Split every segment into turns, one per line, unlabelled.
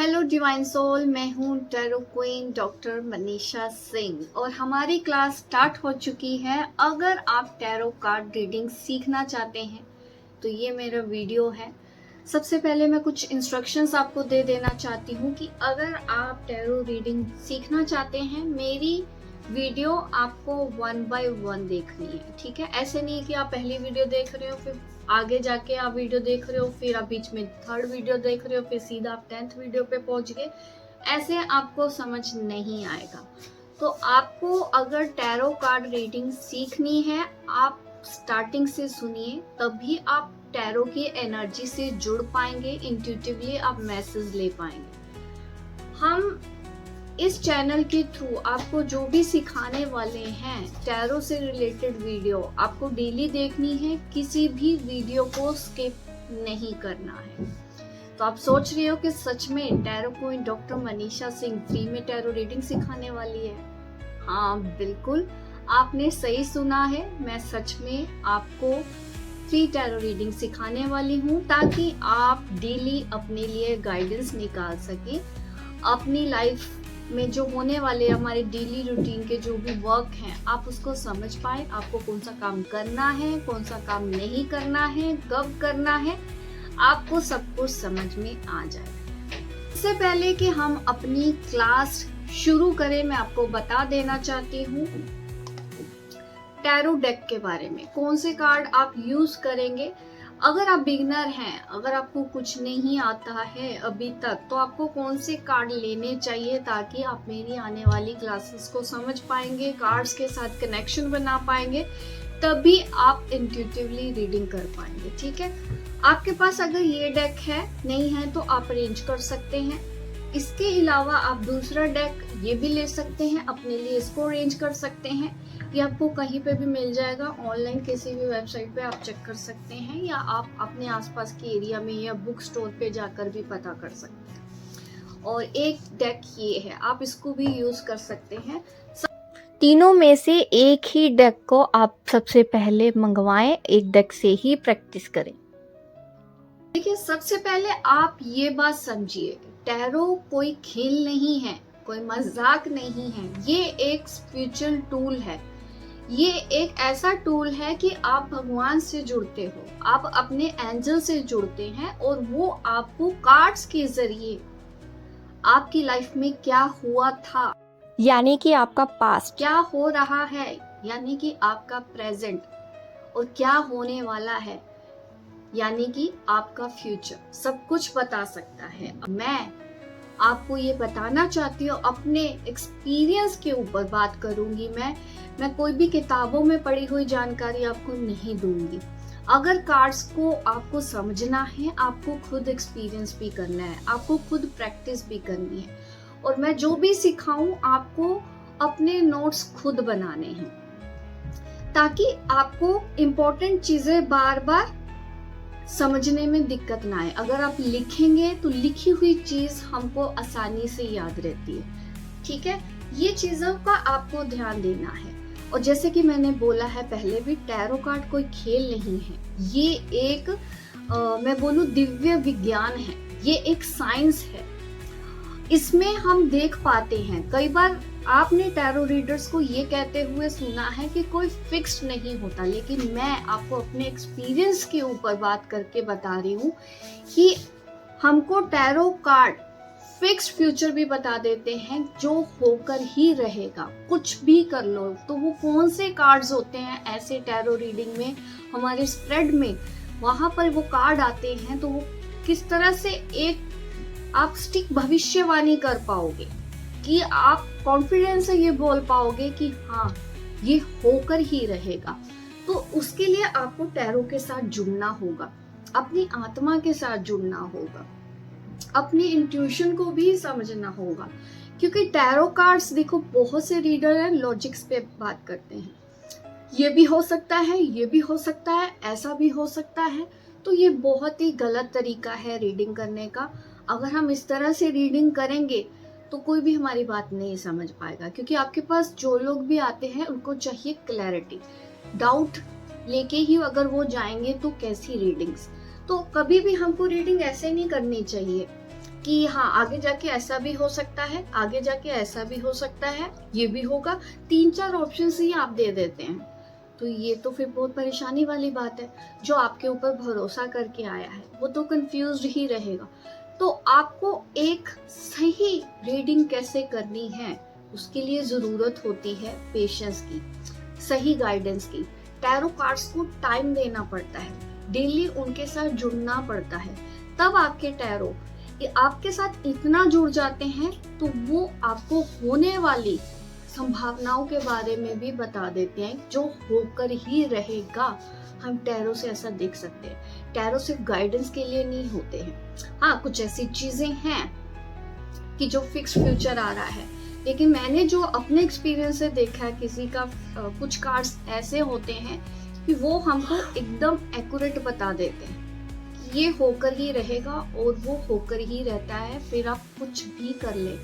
Hello divine soul, मैं हूँ tarot queen doctor Manisha Singh और हमारी क्लास स्टार्ट हो चुकी है। अगर आप टैरो कार्ड रीडिंग सीखना चाहते हैं तो ये मेरा वीडियो है। सबसे पहले मैं कुछ इंस्ट्रक्शंस आपको दे देना चाहती हूँ कि अगर आप टैरो रीडिंग सीखना चाहते हैं, मेरी वीडियो आपको 1 बाय 1 देखनी है। ठीक है, ऐसे नहीं कि आप पहली वीडियो देख रहे हो फिर आगे जाके आप वीडियो देख रहे हो, फिर आप बीच में थर्ड वीडियो देख रहे हो, फिर सीधा आप 10th वीडियो पे पहुंच गए। ऐसे आपको समझ नहीं आएगा। तो आपको अगर टैरो कार्ड रीडिंग सीखनी है, आप स्टार्टिंग से सुनिए, तभी आप टैरो की एनर्जी से जुड़ पाएंगे। इंट्यूटिवली आप मैसेज ले पाएंगे। हम इस चैनल के थ्रू आपको जो भी सिखाने वाले हैं टैरो से रिलेटेड वीडियो आपको डेली देखनी है, किसी भी वीडियो को स्किप नहीं करना है। तो आप सोच रहे हो कि सच में tarot queen doctor Manisha Singh free में टैरो रीडिंग सिखाने वाली है? हाँ बिल्कुल, आपने सही सुना है। मैं सच में आपको फ्री टैरो रीडिंग सिखाने वाली हूँ ताकि आप डेली अपने लिए गाइडेंस निकाल सके। अपनी लाइफ में जो होने वाले हमारे डेली रूटीन के जो भी वर्क हैं, आप उसको समझ पाए। आपको कौन सा काम करना है, कौन सा काम नहीं करना है, कब करना है, आपको सब कुछ समझ में आ जाए। इससे पहले कि हम अपनी क्लास शुरू करें, मैं आपको बता देना चाहती हूँ टैरो डेक के बारे में। कौन से कार्ड आप यूज करेंगे। अगर आप बिगिनर हैं, अगर आपको कुछ नहीं आता है अभी तक, तो आपको कौन से कार्ड लेने चाहिए ताकि आप मेरी आने वाली क्लासेस को समझ पाएंगे, कार्ड्स के साथ कनेक्शन बना पाएंगे, तभी आप इंट्यूटिवली रीडिंग कर पाएंगे। ठीक है, आपके पास अगर ये डेक है, नहीं है, तो आप अरेंज कर सकते हैं। इसके अलावा आप दूसरा डेक ये भी ले सकते हैं, अपने लिए इसको अरेंज कर सकते हैं। ये आपको कहीं पे भी मिल जाएगा, ऑनलाइन किसी भी वेबसाइट पे आप चेक कर सकते हैं, या आप अपने आसपास के एरिया में या बुक स्टोर पे जाकर भी पता कर सकते हैं। और एक डेक ये है, आप इसको भी यूज कर सकते हैं। तीनों में से एक ही डेक को आप सबसे पहले मंगवाएं, एक डेक से ही प्रैक्टिस करें। देखिए, सबसे पहले आप ये बात समझिए, टैरो कोई खेल नहीं है, कोई मजाक नहीं है। ये एक स्पिरिचुअल टूल है। ये एक ऐसा टूल है कि आप भगवान से जुड़ते हो, आप अपने एंजल से जुड़ते हैं, और वो आपको कार्ड्स के जरिए आपकी लाइफ में क्या हुआ था, यानी कि आपका पास्ट, क्या हो रहा है, यानी कि आपका प्रेजेंट, और क्या होने वाला है, यानी कि आपका फ्यूचर, सब कुछ बता सकता है। मैं आपको ये बताना चाहती हूँ, अपने एक्सपीरियंस के ऊपर बात करूंगी। मैं कोई भी किताबों में पढ़ी हुई जानकारी आपको नहीं दूंगी। अगर कार्ड्स को आपको समझना है, आपको खुद एक्सपीरियंस भी करना है, आपको खुद प्रैक्टिस भी करनी है, और मैं जो भी सिखाऊं आपको अपने नोट्स खुद बनाने हैं, ताकि आपको इम्पोर्टेंट चीजें बार बार समझने में दिक्कत ना आए। अगर आप लिखेंगे तो लिखी हुई चीज हमको आसानी से याद रहती है। ठीक है, ये चीजों का आपको ध्यान देना है। और जैसे कि मैंने बोला है पहले भी, टैरो कार्ड कोई खेल नहीं है। ये एक मैं बोलूं दिव्य विज्ञान है, ये एक साइंस है। इसमें हम देख पाते हैं, कई बार आपने टैरो रीडर्स को ये कहते हुए सुना है कि कोई फिक्स्ड नहीं होता, लेकिन मैं आपको अपने एक्सपीरियंस के ऊपर बात करके बता रही हूँ कि हमको टैरो कार्ड फिक्स्ड फ्यूचर भी बता देते हैं, जो होकर ही रहेगा। कुछ भी कर लो, तो वो कौन से कार्ड्स होते हैं ऐसे टैरो रीडिंग में, हमारे स्प्रेड में, वहां पर वो कार्ड आते हैं, तो वो किस तरह से एक आप सटीक भविष्यवाणी कर पाओगे, कि आप कॉन्फिडेंस से ये बोल पाओगे कि हाँ ये होकर ही रहेगा। तो उसके लिए आपको टैरो के साथ जुड़ना होगा, अपनी आत्मा के साथ जुड़ना होगा, अपनी इंट्यूशन को भी समझना होगा। क्योंकि टैरो कार्ड्स, देखो बहुत से रीडर हैं लॉजिक्स पे बात करते हैं, ये भी हो सकता है, ये भी हो सकता है, ऐसा भी हो सकता है। तो ये बहुत ही गलत तरीका है रीडिंग करने का। अगर हम इस तरह से रीडिंग करेंगे तो कोई भी हमारी बात नहीं समझ पाएगा, क्योंकि आपके पास जो लोग भी आते हैं उनको चाहिए क्लैरिटी। डाउट लेके ही अगर वो जाएंगे तो कैसी रीडिंग्स। तो कभी भी हमको रीडिंग ऐसे नहीं करनी चाहिए कि हाँ आगे जाके ऐसा भी हो सकता है, आगे जाके ऐसा भी हो सकता है, ये भी होगा, 3-4 ऑप्शंस ही आप दे देते हैं। तो ये तो फिर बहुत परेशानी वाली बात है। जो आपके ऊपर भरोसा करके आया है वो तो कंफ्यूज्ड ही रहेगा। तो आपको एक सही रीडिंग कैसे करनी है उसके लिए जरूरत होती है पेशेंस की, सही गाइडेंस की। टैरो कार्ड्स को टाइम देना पड़ता है, डेली उनके साथ जुड़ना पड़ता है, तब आपके टैरो आपके साथ इतना जुड़ जाते हैं तो वो आपको होने वाली संभावनाओं के बारे में भी बता देते हैं जो होकर ही रहेगा। हम टैरो से ऐसा देख सकते हैं। टैरो सिर्फ गाइडेंस के लिए नहीं होते हैं। हाँ, कुछ ऐसी चीजें हैं कि जो फिक्स फ्यूचर आ रहा है, लेकिन मैंने जो अपने एक्सपीरियंस से देखा है, किसी का कुछ कार्ड्स ऐसे होते हैं कि वो हमको एकदम एक्यूरेट बता देते हैं कि ये होकर ही रहेगा और वो होकर ही रहता है, फिर आप कुछ भी कर ले।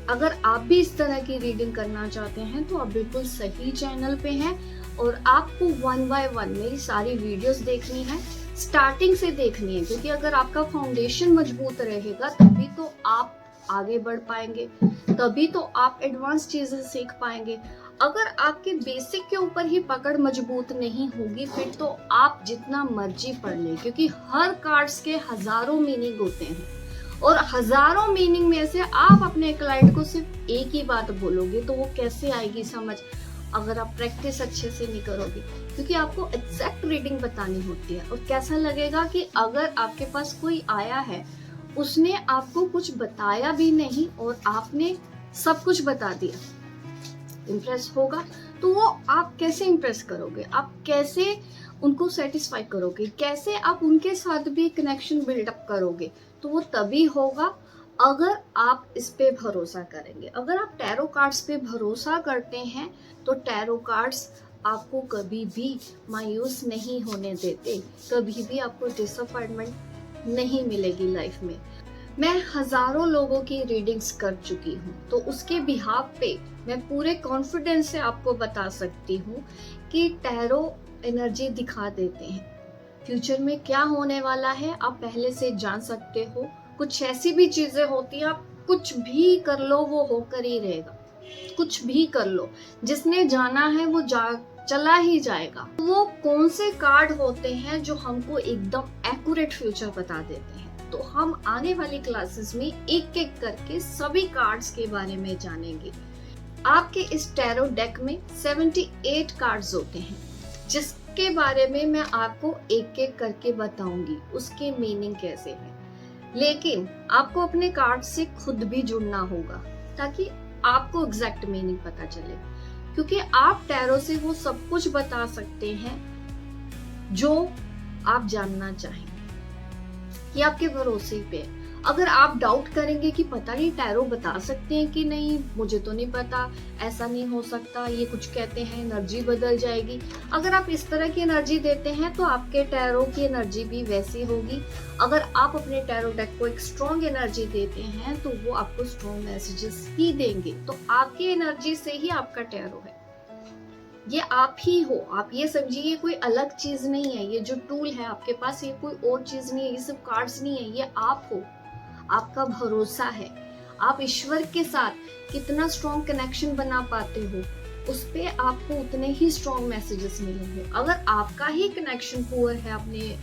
अगर आप भी इस तरह की रीडिंग करना चाहते हैं तो आप बिल्कुल सही चैनल पे हैं और आपको 1 बाय 1 मेरी सारी वीडियोस देखनी है, स्टार्टिंग से देखनी है, क्योंकि अगर आपका फाउंडेशन मजबूत रहेगा तभी तो आप आगे बढ़ पाएंगे, तभी तो आप एडवांस चीजें सीख पाएंगे। अगर आपके बेसिक के ऊपर ही पकड़ मजबूत नहीं होगी फिर तो आप जितना मर्जी पढ़ लें, क्योंकि हर कार्ड्स के हजारों मीनिंग होते हैं और हजारों मीनिंग में से आप अपने क्लाइंट को सिर्फ एक ही बात बोलोगे तो वो कैसे आएगी समझ, अगर आप प्रैक्टिस अच्छे से नहीं करोगे। क्योंकि आपको एग्जैक्ट रीडिंग बतानी होती है। और कैसा लगेगा कि अगर आपके पास कोई आया है, उसने आपको कुछ बताया भी नहीं और आपने सब कुछ बता दिया, इम्प्रेस होगा। तो वो आप कैसे इम्प्रेस करोगे, आप कैसे उनको सेटिस्फाई करोगे, कैसे आप उनके साथ भी कनेक्शन बिल्डअप करोगे। तो वो तभी होगा अगर आप इस पे भरोसा करेंगे। अगर आप टैरो कार्ड्स पे भरोसा करते हैं तो टैरो कार्ड्स आपको कभी भी मायूस नहीं होने देते, कभी भी आपको डिसअपॉइंटमेंट नहीं मिलेगी लाइफ में। मैं हजारों लोगों की रीडिंग्स कर चुकी हूँ, तो उसके बिहाफ पे मैं पूरे कॉन्फिडेंस से आपको बता सकती हूँ कि टैरो एनर्जी दिखा देते हैं। फ्यूचर में क्या होने वाला है आप पहले से जान सकते हो। कुछ ऐसी भी चीजें होती हैं, आप कुछ भी कर लो वो होकर ही रहेगा, कुछ भी कर लो, जिसने जाना है वो चला ही जाएगा। वो कौन से कार्ड होते हैं जो हमको एकदम एक्यूरेट फ्यूचर बता देते हैं, तो हम आने वाली क्लासेस में एक एक करके सभी कार्ड्स के बारे में जानेंगे। आपके इस टैरो डेक में 78 कार्ड्स होते हैं, जिसके बारे में मैं आपको एक एक करके बताऊंगी उसके मीनिंग कैसे है। लेकिन आपको अपने कार्ड से खुद भी जुड़ना होगा ताकि आपको एग्जैक्ट मीनिंग पता चले, क्योंकि आप टैरो से वो सब कुछ बता सकते हैं जो आप जानना चाहें। ये आपके भरोसे पे है। अगर आप डाउट करेंगे कि पता नहीं टैरो बता सकते हैं कि नहीं, मुझे तो नहीं पता, ऐसा नहीं हो सकता, ये कुछ कहते हैं एनर्जी बदल जाएगी, अगर आप इस तरह की एनर्जी देते हैं तो आपके टैरो की एनर्जी भी वैसी होगी। अगर आप अपने टैरो डेक को एक स्ट्रॉन्ग एनर्जी देते हैं तो वो आपको स्ट्रॉन्ग मैसेजेस ही देंगे। तो आपकी एनर्जी से ही आपका टैरो है, ये आप ही हो। आप ये समझिए ये कोई अलग चीज नहीं है, ये जो टूल है आपके पास ये कोई और चीज नहीं है, ये सिर्फ कार्ड्स नहीं है, ये आप हो। आपका भरोसा है, आप ईश्वर के साथ कितना स्ट्रॉन्ग कनेक्शन बना पाते हो, उस पे आपको उतने ही स्ट्रॉन्ग मैसेजेस मिलेंगे। अगर आपका ही कनेक्शन पुअर है अपने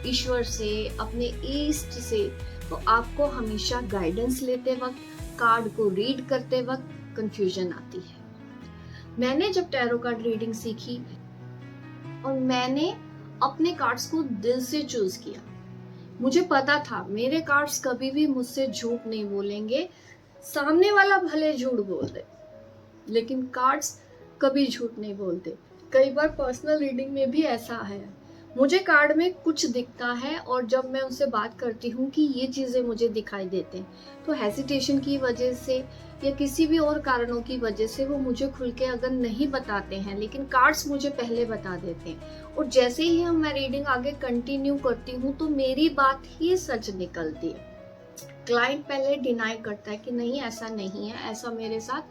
ईश्वर से, अपने ईस्ट से, तो आपको हमेशा गाइडेंस लेते वक्त, कार्ड को रीड करते वक्त कंफ्यूजन आती है। मैंने जब टैरो कार्ड रीडिंग सीखी और मैंने अपने कार्ड्स को दिल से चूज किया, मुझे पता था मेरे कार्ड्स कभी भी मुझसे झूठ नहीं बोलेंगे। सामने वाला भले झूठ बोल दे लेकिन कार्ड्स कभी झूठ नहीं बोलते। कई बार पर्सनल रीडिंग में भी ऐसा है, मुझे कार्ड में कुछ दिखता है और जब मैं उनसे बात करती हूँ कि ये चीज़ें मुझे दिखाई देते हैं तो हेसिटेशन की वजह से या किसी भी और कारणों की वजह से वो मुझे खुल के अगर नहीं बताते हैं, लेकिन कार्ड्स मुझे पहले बता देते हैं। और जैसे ही मैं रीडिंग आगे कंटिन्यू करती हूँ तो मेरी बात ही सच निकलती है। क्लाइंट पहले डिनाई करता है कि नहीं ऐसा नहीं है, ऐसा मेरे साथ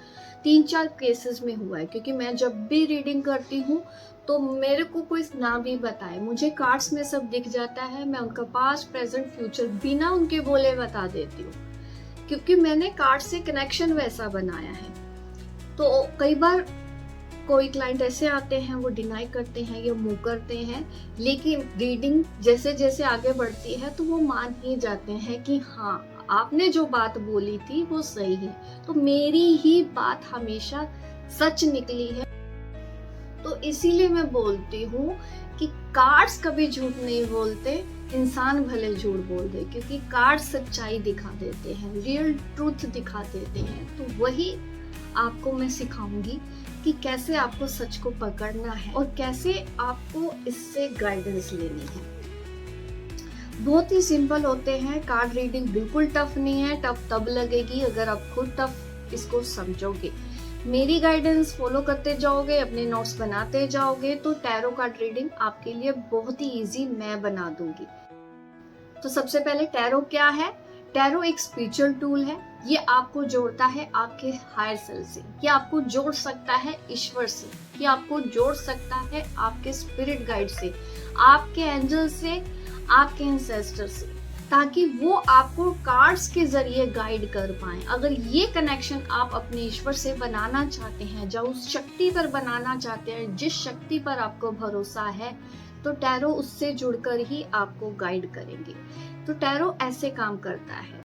3-4 केसेस में हुआ है, क्योंकि मैं जब भी रीडिंग करती हूँ तो मेरे को कोई ना भी बताए, मुझे कार्ड्स में सब दिख जाता है, मैं उनका पास्ट प्रेजेंट फ्यूचर बिना उनके बोले बता देती हूँ, क्योंकि मैंने कार्ड से कनेक्शन वैसा बनाया है। तो कई बार कोई क्लाइंट ऐसे आते हैं, वो डिनाई करते हैं या मुंह करते हैं, लेकिन रीडिंग जैसे जैसे आगे बढ़ती है तो वो मान ही जाते हैं कि हाँ, आपने जो बात बोली थी वो सही है, तो मेरी ही बात हमेशा सच निकली है। तो इसीलिए मैं बोलती हूँ कि कार्ड्स कभी झूठ नहीं बोलते, इंसान भले झूठ बोल दे, क्योंकि कार्ड सच्चाई दिखा देते हैं, रियल ट्रूथ दिखा देते हैं। तो वही आपको मैं सिखाऊंगी कि कैसे आपको सच को पकड़ना है और कैसे आपको इससे गाइडेंस लेनी है। बहुत ही सिंपल होते हैं, कार्ड रीडिंग बिल्कुल टफ नहीं है। टफ तब लगेगी अगर आप खुद टफ इसको समझोगे। मेरी गाइडेंस फॉलो करते जाओगे, अपने नोट्स बनाते जाओगे, तो टैरो कार्ड रीडिंग आपके लिए बहुत ही इजी मैं बना दूंगी। तो सबसे पहले टैरो क्या है? टैरो एक स्पिरिचुअल टूल है। ये आपको जोड़ता है आपके हायर सेल्फ से, ये आपको जोड़ सकता है ईश्वर से, ये आपको जोड़ सकता है आपके स्पिरिट गाइड से, आपके एंजल से, आपके एंसेस्टर से, ताकि वो आपको कार्ड्स के जरिए गाइड कर पाए। अगर ये कनेक्शन आप अपने ईश्वर से बनाना चाहते हैं, जो उस शक्ति पर बनाना चाहते हैं, जिस शक्ति पर आपको भरोसा है, तो टैरो उससे जुड़कर ही आपको गाइड करेंगे। तो टैरो ऐसे काम करता है।